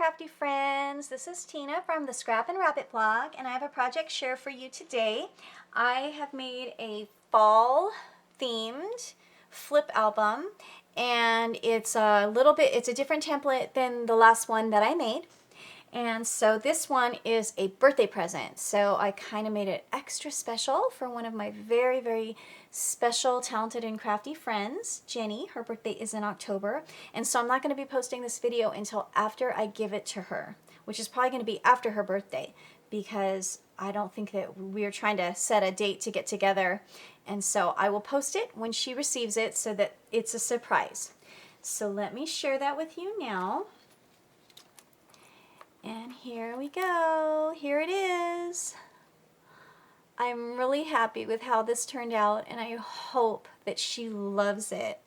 crafty friends. This is Tina from the Scrap and Rabbit blog, and I have a project share for you today. I have made a fall themed flip album, and it's a different template than the last one that I made. And so this one is a birthday present. So I kind of made it extra special for one of my very, very special, talented, and crafty friends, Jenny. Her birthday is in October. And so I'm not going to be posting this video until after I give it to her, which is probably going to be after her birthday, because I don't think that we're trying to set a date to get together. And so I will post it when she receives it so that it's a surprise. So let me share that with you now. And here we go. Here it is. I'm really happy with how this turned out, and I hope that she loves it.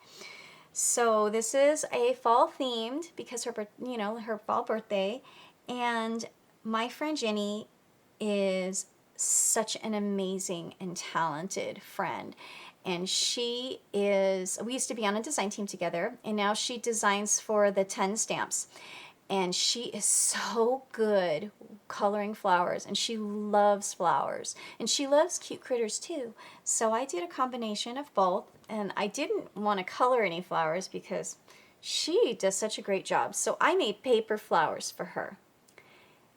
So this is a fall themed because her fall birthday, and my friend Jenny is such an amazing and talented friend. And we used to be on a design team together, and now she designs for the 10 stamps. And she is so good coloring flowers, and she loves flowers, and she loves cute critters too. So I did a combination of both, and I didn't want to color any flowers because she does such a great job. So I made paper flowers for her,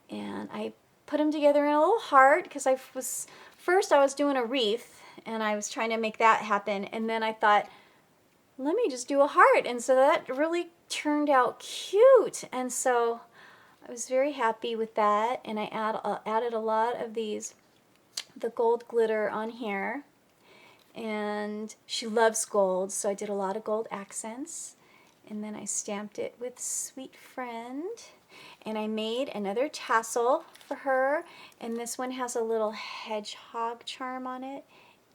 and I put them together in a little heart because first I was doing a wreath, and I was trying to make that happen, and then I thought, let me just do a heart. And so that really turned out cute. And so I was very happy with that. And I added a lot of the gold glitter on here. And she loves gold, so I did a lot of gold accents. And then I stamped it with Sweet Friend. And I made another tassel for her. And this one has a little hedgehog charm on it.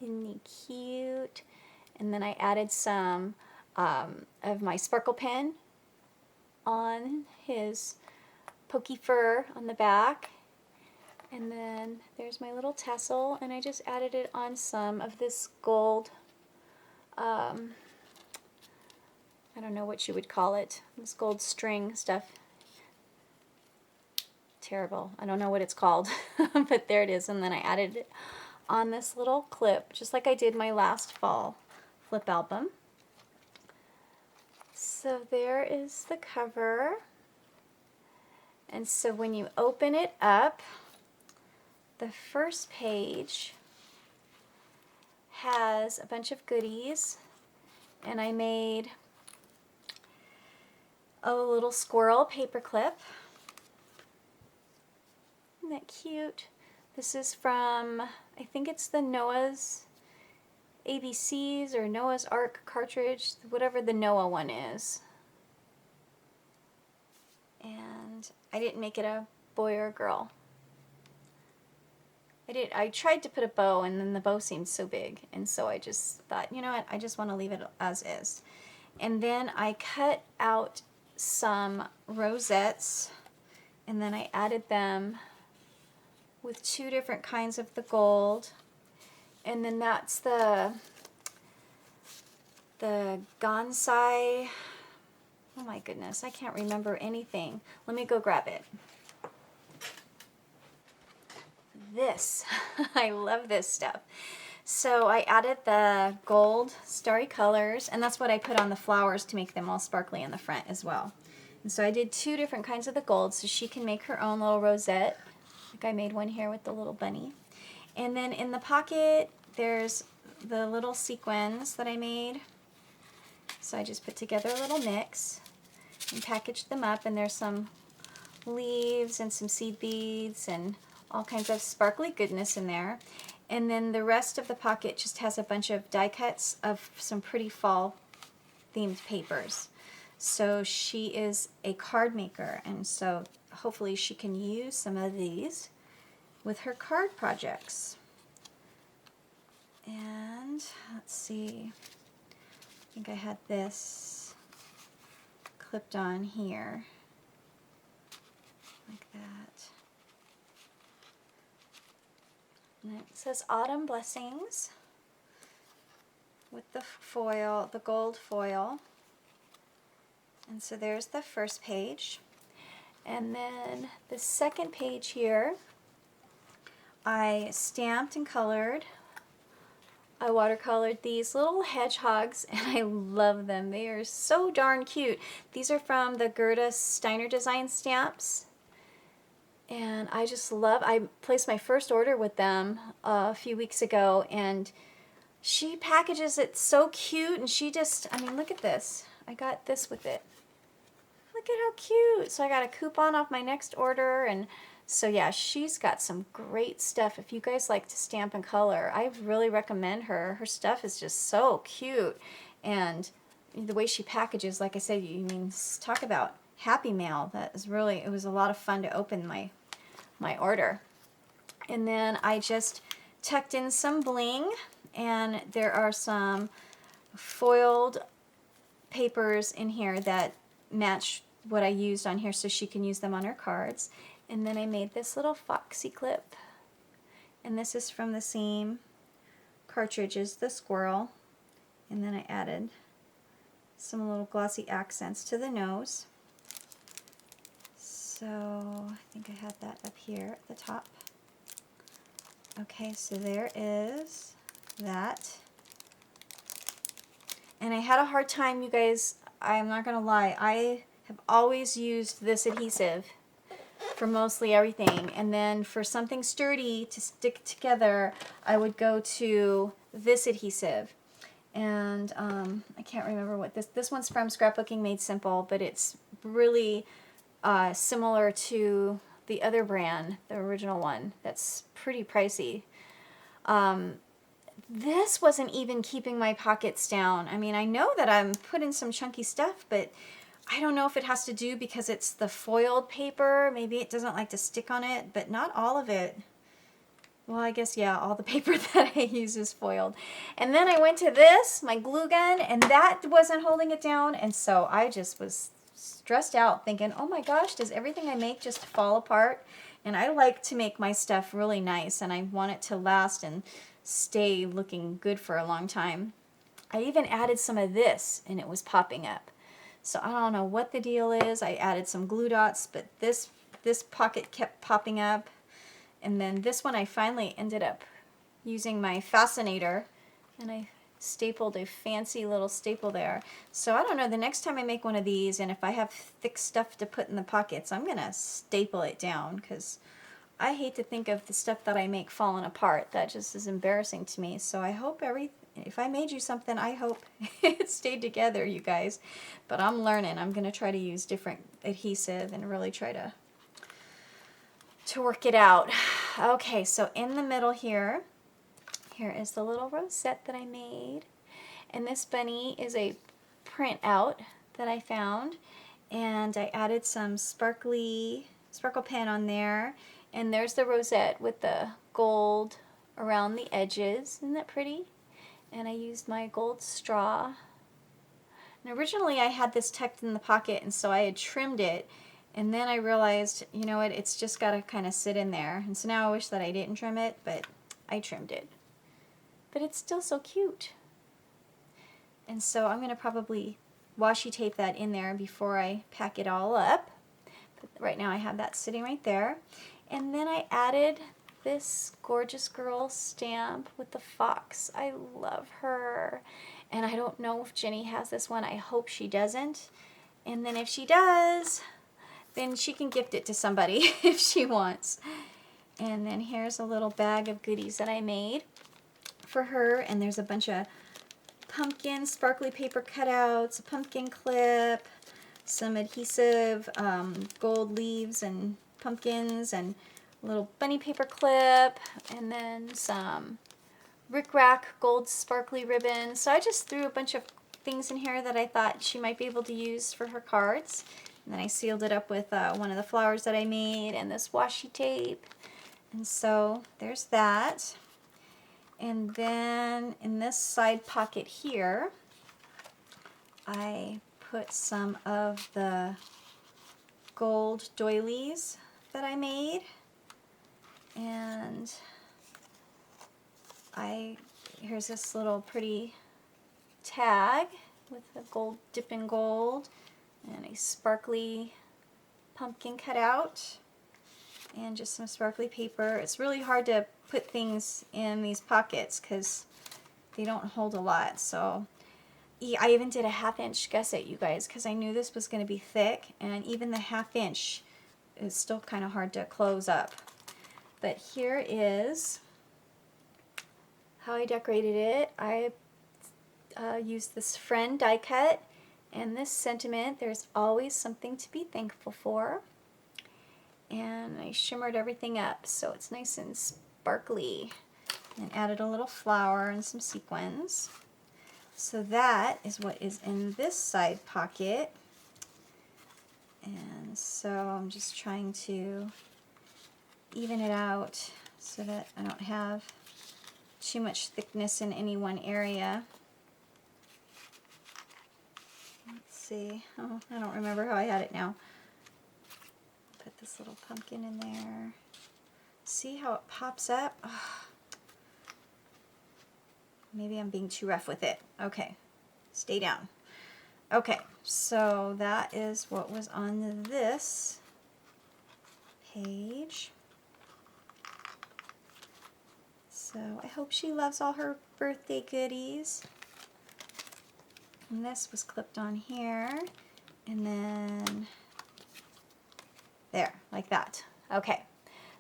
Isn't he cute? And then I added some of my sparkle pen on his pokey fur on the back. And then there's my little tassel, and I just added it on some of this gold, I don't know what you would call it, this gold string stuff. Terrible. I don't know what it's called, but there it is. And then I added it on this little clip, just like I did my last fall flip album. So there is the cover. And so when you open it up, the first page has a bunch of goodies, and I made a little squirrel paperclip. Isn't that cute? This is from, I think it's the Noah's ABCs or Noah's Ark cartridge, whatever the Noah one is. And I didn't make it a boy or a girl. I tried to put a bow, and then the bow seemed so big, and so I just thought, you know what, I just want to leave it as is. And then I cut out some rosettes, and then I added them with two different kinds of the gold. And then that's the Gansai. Oh my goodness, I can't remember anything. Let me go grab it. This, I love this stuff. So I added the gold starry colors, and that's what I put on the flowers to make them all sparkly in the front as well. And so I did two different kinds of the gold so she can make her own little rosette. Like I made one here with the little bunny. And then in the pocket, there's the little sequins that I made. So I just put together a little mix and packaged them up, and there's some leaves and some seed beads and all kinds of sparkly goodness in there. And then the rest of the pocket just has a bunch of die cuts of some pretty fall themed papers. So she is a card maker, and so hopefully she can use some of these with her card projects. And let's see, I think I had this clipped on here like that. And it says Autumn Blessings with the foil, the gold foil. And so there's the first page. And then the second page here, I stamped and colored. I watercolored these little hedgehogs, and I love them. They are so darn cute. These are from the Gerda Steiner Design stamps. And I just love, I placed my first order with them a few weeks ago, and she packages it so cute, and she just, I mean, look at this. I got this with it. Look at how cute. So I got a coupon off my next order, and so yeah, she's got some great stuff. If you guys like to stamp and color, I really recommend her. Her stuff is just so cute, and the way she packages, like I said, you mean, talk about happy mail. That is really, it was a lot of fun to open my order. And then I just tucked in some bling, and there are some foiled papers in here that match what I used on here, so she can use them on her cards. And then I made this little foxy clip, and this is from the same cartridge as the squirrel. And then I added some little glossy accents to the nose. So I think I had that up here at the top. Okay, so there is that. And I had a hard time, you guys, I'm not going to lie, I have always used this adhesive for mostly everything. And then for something sturdy to stick together, I would go to this adhesive. And I can't remember what this one's from Scrapbooking Made Simple, but it's really similar to the other brand, the original one. That's pretty pricey. This wasn't even keeping my pockets down. I mean, I know that I'm putting some chunky stuff, but I don't know if it has to do because it's the foiled paper. Maybe it doesn't like to stick on it, but not all of it. Well, I guess, yeah, all the paper that I use is foiled. And then I went to this, my glue gun, and that wasn't holding it down, and so I just was stressed out thinking, oh my gosh, does everything I make just fall apart? And I like to make my stuff really nice, and I want it to last and stay looking good for a long time. I even added some of this, and it was popping up. So I don't know what the deal is. I added some glue dots, but this pocket kept popping up. And then this one I finally ended up using my fascinator, and I stapled a fancy little staple there. So I don't know, the next time I make one of these, and if I have thick stuff to put in the pockets, I'm gonna staple it down, because I hate to think of the stuff that I make falling apart. That just is embarrassing to me. So I hope if I made you something, I hope it stayed together, you guys. But I'm learning. I'm gonna try to use different adhesive and really try to work it out. Okay, so in the middle here is the little rosette that I made. And this bunny is a printout that I found. And I added some sparkle pen on there. And there's the rosette with the gold around the edges. Isn't that pretty? And I used my gold straw. And originally I had this tucked in the pocket, and so I had trimmed it. And then I realized, you know what, it's just got to kind of sit in there. And so now I wish that I didn't trim it, but I trimmed it. But it's still so cute. And so I'm going to probably washi tape that in there before I pack it all up. But right now I have that sitting right there. And then I added this gorgeous girl stamp with the fox. I love her. And I don't know if Jenny has this one. I hope she doesn't. And then if she does, then she can gift it to somebody if she wants. And then here's a little bag of goodies that I made for her. And there's a bunch of pumpkin sparkly paper cutouts, a pumpkin clip, some adhesive, gold leaves and pumpkins, and a little bunny paper clip, and then some rickrack gold sparkly ribbon. So I just threw a bunch of things in here that I thought she might be able to use for her cards. And then I sealed it up with one of the flowers that I made and this washi tape. And so there's that. And then in this side pocket here, I put some of the gold doilies that I made. And here's this little pretty tag with a gold dip in gold and a sparkly pumpkin cut out and just some sparkly paper. It's really hard to put things in these pockets because they don't hold a lot. So I even did a 1/2 inch gusset, you guys, because I knew this was going to be thick, and even the 1/2 inch is still kind of hard to close up. But here is how I decorated it. I used this Friend die cut and this sentiment, there's always something to be thankful for. And I shimmered everything up so it's nice and sparkly, and added a little flower and some sequins. So that is what is in this side pocket. And so I'm just trying to even it out so that I don't have too much thickness in any one area. Let's see. Oh, I don't remember how I had it now. Put this little pumpkin in there. See how it pops up? Oh. Maybe I'm being too rough with it. Okay, stay down. Okay, so that is what was on this page. So I hope she loves all her birthday goodies. And this was clipped on here, and then there, like that. Okay,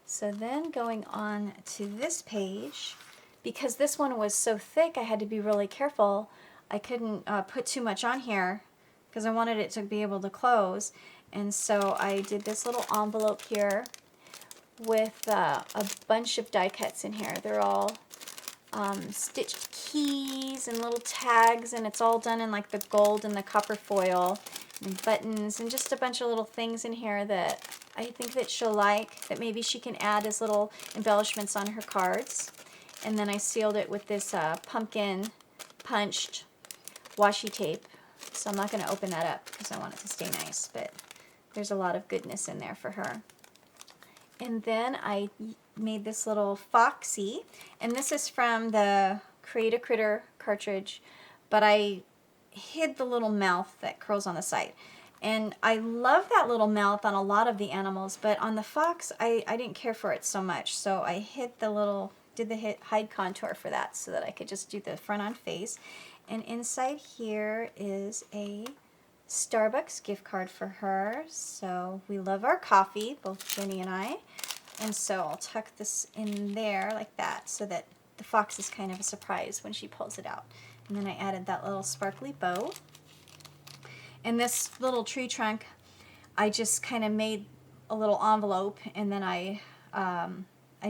so then going on to this page, because this one was so thick, I had to be really careful. I couldn't put too much on here because I wanted it to be able to close. And so I did this little envelope here with a bunch of die cuts in here. They're all stitched keys and little tags, and it's all done in like the gold and the copper foil, and buttons, and just a bunch of little things in here that I think that she'll like, that maybe she can add as little embellishments on her cards. And then I sealed it with this pumpkin punched washi tape. So I'm not going to open that up because I want it to stay nice, but there's a lot of goodness in there for her. And then I made this little foxy, and this is from the Create a Critter cartridge, but I hid the little mouth that curls on the side. And I love that little mouth on a lot of the animals, but on the fox, I didn't care for it so much. So I hid the little, did the hide contour for that so that I could just do the front on face. And inside here is a Starbucks gift card for her. So we love our coffee, both Jenny and I. And so I'll tuck this in there like that so that the fox is kind of a surprise when she pulls it out. And then I added that little sparkly bow. And this little tree trunk, I just kind of made a little envelope, and then I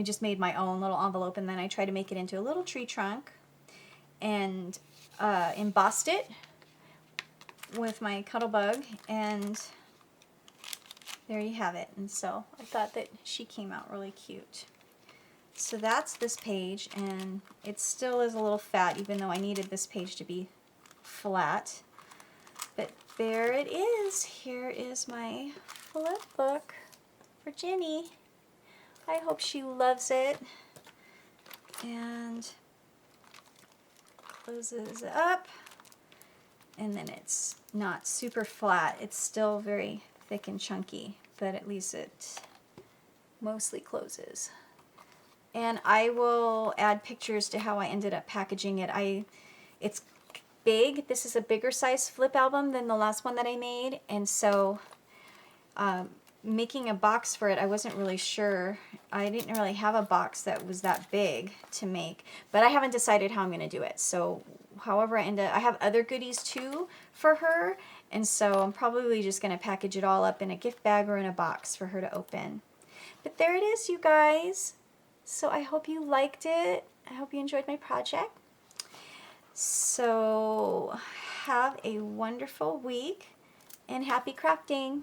just made my own little envelope, and then I tried to make it into a little tree trunk and embossed it with my Cuttlebug, and there you have it. And so I thought that she came out really cute. So that's this page, and it still is a little fat, even though I needed this page to be flat. But there it is. Here is my flip book for Jenny. I hope she loves it. And closes up. And then it's not super flat. It's still very thick and chunky, but at least it mostly closes. And I will add pictures to how I ended up packaging it. It's big. This is a bigger size flip album than the last one that I made, and so making a box for it, I wasn't really sure. I didn't really have a box that was that big to make, but I haven't decided how I'm going to do it. So however I have other goodies too for her, and so I'm probably just going to package it all up in a gift bag or in a box for her to open. But there it is, you guys. So I hope you liked it. I hope you enjoyed my project. So have a wonderful week and happy crafting.